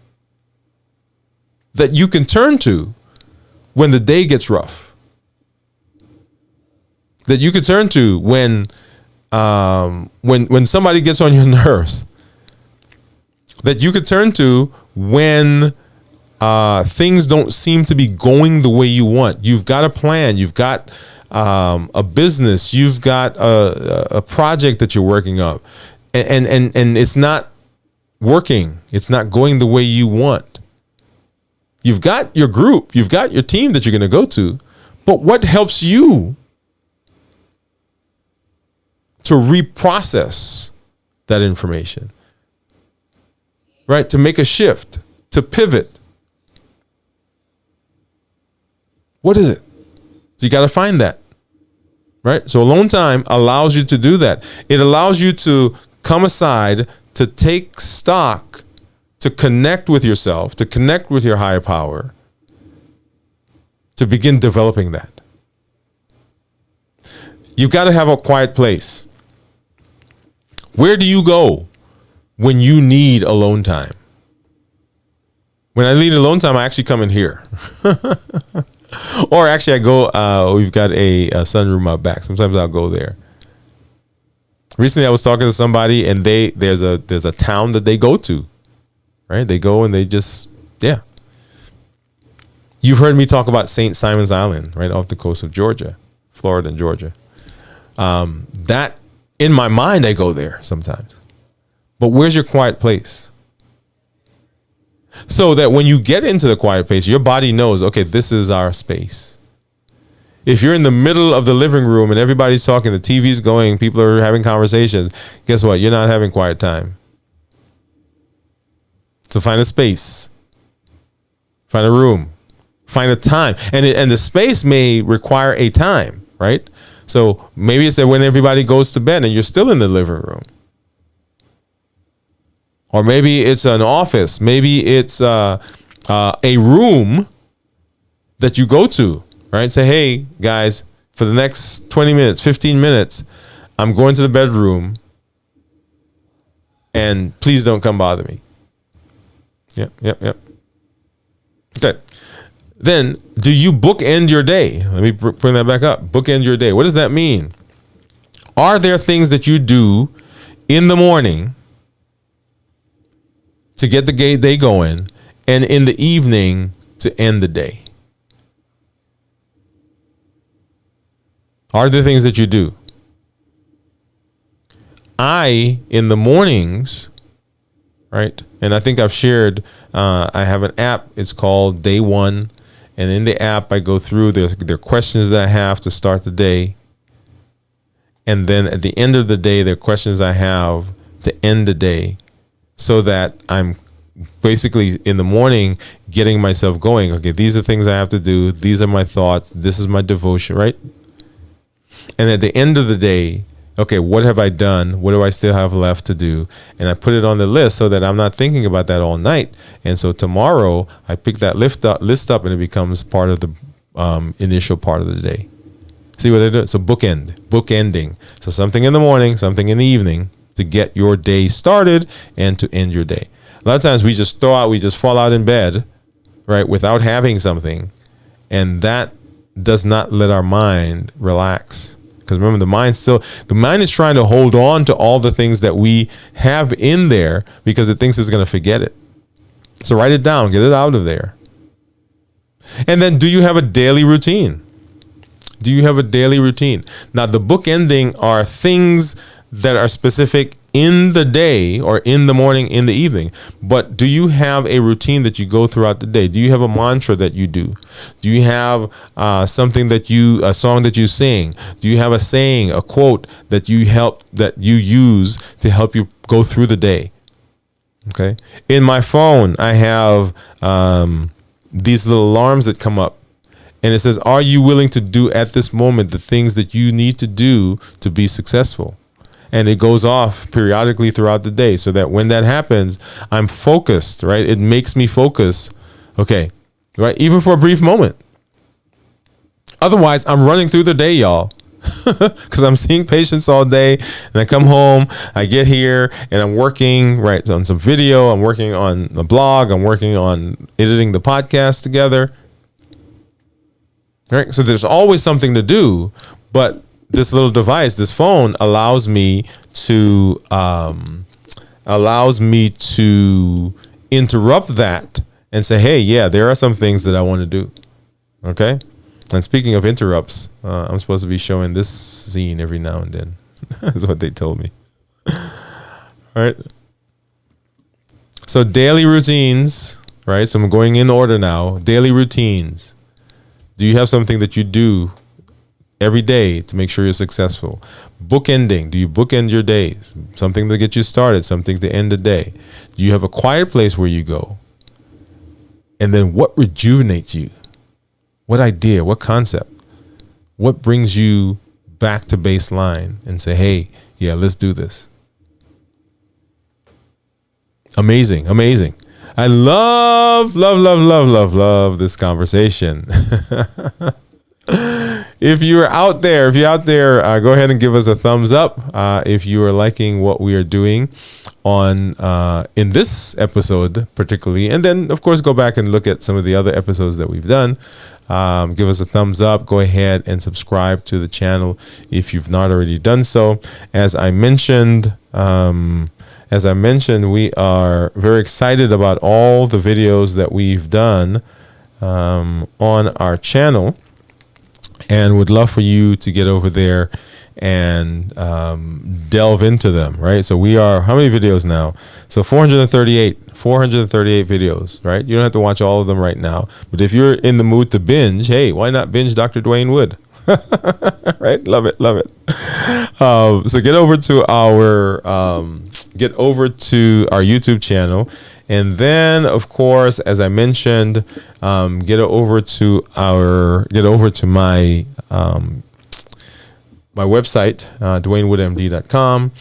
that you can turn to when the day gets rough? That you can turn to when somebody gets on your nerves? That you could turn to when things don't seem to be going the way you want? You've got a plan. You've got a business. You've got a project that you're working on, and it's not working. It's not going the way you want. You've got your group. You've got your team that you're going to go to, but what helps you to reprocess that information, right? To make a shift, to pivot. What is it? So you got to find that, right? So alone time allows you to do that. It allows you to come aside, to take stock, to connect with yourself, to connect with your higher power, to begin developing that. You've got to have a quiet place. Where do you go when you need alone time? When I need alone time, I actually come in here. Or actually I go, we've got a sunroom out back. Sometimes I'll go there. Recently I was talking to somebody, and there's a town that they go to, right? They go and they just, yeah. You've heard me talk about St. Simon's Island, right off the coast of Georgia, Florida and Georgia. That, in my mind, I go there sometimes. But where's your quiet place? So that when you get into the quiet place, your body knows, okay, this is our space. If you're in the middle of the living room and everybody's talking, the TV's going, people are having conversations, guess what? You're not having quiet time. So find a space, find a room, find a time. And the space may require a time, right? So maybe it's that when everybody goes to bed and you're still in the living room. Or maybe it's an office. Maybe it's a room that you go to, right? Say, hey, guys, for the next 20 minutes, 15 minutes, I'm going to the bedroom, and please don't come bother me. Yep. Okay. Then, do you bookend your day? Let me bring that back up. Bookend your day. What does that mean? Are there things that you do in the morning to get the day going, and in the evening to end the day? Are there things that you do? In the mornings, right? And I think I've shared, I have an app. It's called Day One. And in the app, I go through, there are questions that I have to start the day. And then at the end of the day, there are questions I have to end the day, so that I'm basically in the morning getting myself going. Okay, these are things I have to do. These are my thoughts. This is my devotion, right? And at the end of the day, okay, what have I done? What do I still have left to do? And I put it on the list so that I'm not thinking about that all night. And so tomorrow I pick that list up and it becomes part of the initial part of the day. See what I do? So bookending. So something in the morning, something in the evening to get your day started and to end your day. A lot of times we just fall out in bed, right, without having something. And that does not let our mind relax. Because remember, the mind is trying to hold on to all the things that we have in there because it thinks it's going to forget it. So write it down, get it out of there. And then, do you have a daily routine? Do you have a daily routine? Now, the book ending are things that are specific in the day or in the morning, in the evening. But do you have a routine that you go throughout the day? Do you have a mantra that you do? Do you have a song that you sing? Do you have a saying, a quote that you use to help you go through the day? Okay. In my phone, I have these little alarms that come up. And it says, are you willing to do at this moment the things that you need to do to be successful? And it goes off periodically throughout the day so that when that happens, I'm focused, right? It makes me focus. Okay, right? Even for a brief moment. Otherwise, I'm running through the day, y'all. Because I'm seeing patients all day, and I come home, I get here, and I'm working right on some video. I'm working on the blog. I'm working on editing the podcast together. Right? So there's always something to do, but this little device, this phone, allows me to interrupt that and say, hey, yeah, there are some things that I want to do. Okay. And speaking of interrupts, I'm supposed to be showing this scene every now and then. That's what they told me. All right. So daily routines, right? So I'm going in order now. Daily routines. Do you have something that you do every day to make sure you're successful? Bookending. Do you bookend your days? Something to get you started, something to end the day. Do you have a quiet place where you go? And then what rejuvenates you? What idea? What concept? What brings you back to baseline and say, hey, yeah, let's do this? Amazing. Amazing. I love this conversation. If you're out there, go ahead and give us a thumbs up if you are liking what we are doing on in this episode particularly. And then, of course, go back and look at some of the other episodes that we've done. Give us a thumbs up. Go ahead and subscribe to the channel if you've not already done so. As I mentioned, we are very excited about all the videos that we've done on our channel, and would love for you to get over there and delve into them, right? So we are, how many videos now? So 438 videos, right? You don't have to watch all of them right now, but if you're in the mood to binge, hey, why not binge Dr. Dwayne Wood? Right? Love it. So get over to our YouTube channel, and then, of course, as I mentioned, get over to my my website, DwayneWoodMD.com.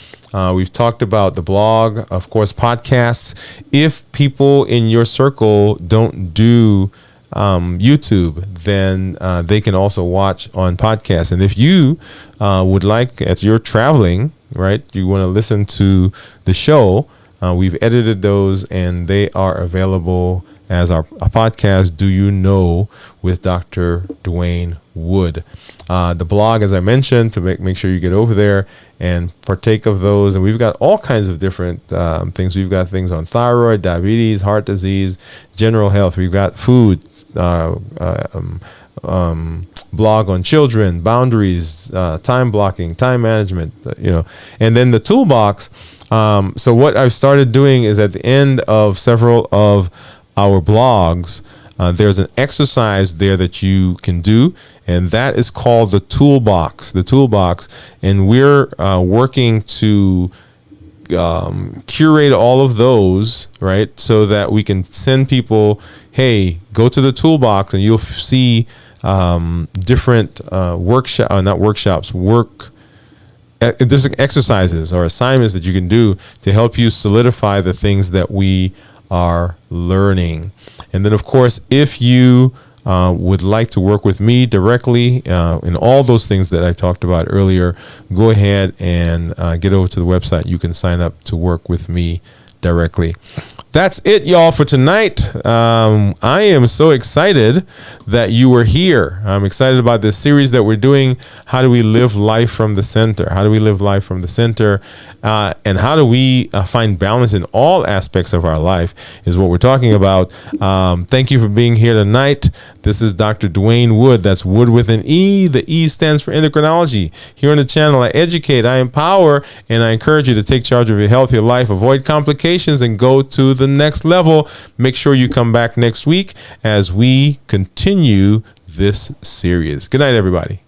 We've talked about the blog, of course, podcasts. If people in your circle don't do YouTube, then they can also watch on podcasts. And if you would like, as you're traveling, right, you want to listen to the show, we've edited those and they are available as a podcast, Do You Know, with Dr. Dwayne Wood. The blog, as I mentioned, to make sure you get over there and partake of those. And we've got all kinds of different things. We've got things on thyroid, diabetes, heart disease, general health. We've got food, blog on children, boundaries, time blocking, time management, and then the toolbox. So what I've started doing is at the end of several of our blogs, there's an exercise there that you can do, and that is called the toolbox. And we're working to curate all of those, right, so that we can send people, hey, go to the toolbox and you'll see different there's exercises or assignments that you can do to help you solidify the things that we are learning. And then, of course, if you would like to work with me directly in all those things that I talked about earlier, go ahead and get over to the website. You can sign up to work with me directly. That's it, y'all, for tonight. I am so excited that you were here. I'm excited about this series that we're doing. How do we live life from the center? How do we live life from the center? And how do we find balance in all aspects of our life is what we're talking about. Thank you for being here tonight. This is Dr. Dwayne Wood. That's Wood with an E. The E stands for endocrinology. Here on the channel, I educate, I empower, and I encourage you to take charge of your health, your life, avoid complications, and go to the next level. Make sure you come back next week as we continue this series. Good night, everybody.